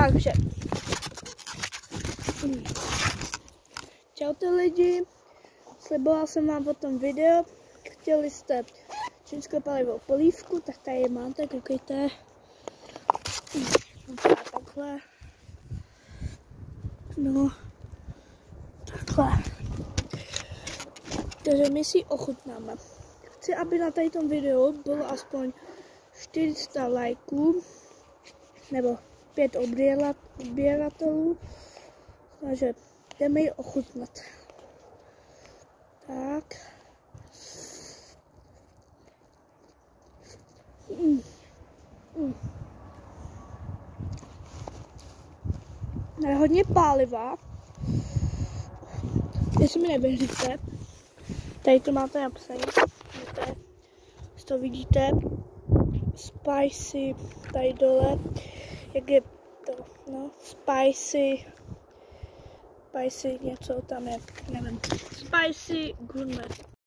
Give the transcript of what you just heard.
Takže. Čaute lidi, slibovala jsem vám o tom video, chtěli jste čínské palivovou polívku, tak tady máte, koukejte. Takhle. No, takhle. Takže my si ochutnáme. Chci, aby na tady tom videu bylo aspoň 400 lajků, nebo 5 odběratelů, takže jdeme ji ochutnat. Tak. Je hodně pálivá. Jestli mi nevěříte, tady to máte napsané. To vidíte. Spicy tady dole. Jak je to? No, spicy něco tam je. Nevím. Spicy gourmet.